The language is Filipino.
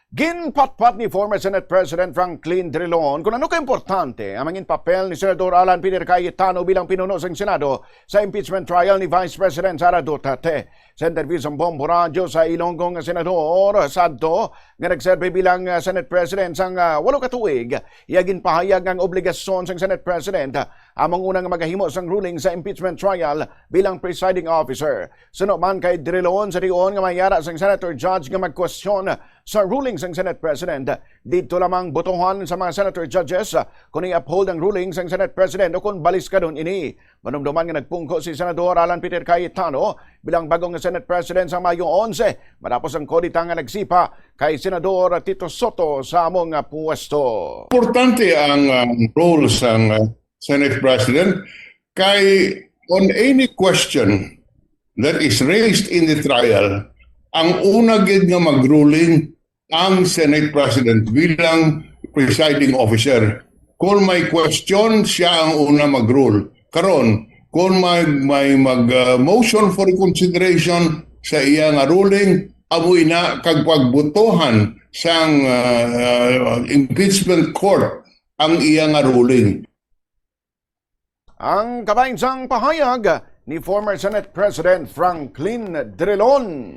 Ginpatpat ni former Senate President Franklin Drilon kung ano ka-importante ang mangin papel ni Senador Alan Peter Cayetano bilang pinuno sa Senado sa impeachment trial ni Vice President Sara Duterte. Sa interview sa Bombo Radio sa Ilonggong Senador Sadto nga nagserbe bilang Senate President sang 8 katuig, iya ginpahayag ang obligasyon sang Senate President among unang magahimo sang ruling sa impeachment trial bilang presiding officer. Suno man kay Drilon sa riyon nga mayara sang Senator Judge nga magkwestiyon sa ruling sang Senate President, dito lamang botohan sa mga Senator Judges kung i-uphold ang ruling sang Senate President o kung balis ka doon ini. Manumduman nga nagpungko si Senador Alan Peter Cayetano bilang bagong Senate President sa Mayo 11 matapos ang kodita nga nagsipa kay Senador Tito Soto sa among puwesto. Importante ang role ng Senate President kay on any question that is raised in the trial, ang una gid nga mag-ruling ang Senate President bilang presiding officer. Kung may question, siya ang una mag-rule. Karon, kung may mag-motion for reconsideration sa iya nga ruling, amoy na kagpagbutohan sang impeachment court ang iya nga ruling. Ang kabainsang pahayag ni former Senate President Franklin Drilon.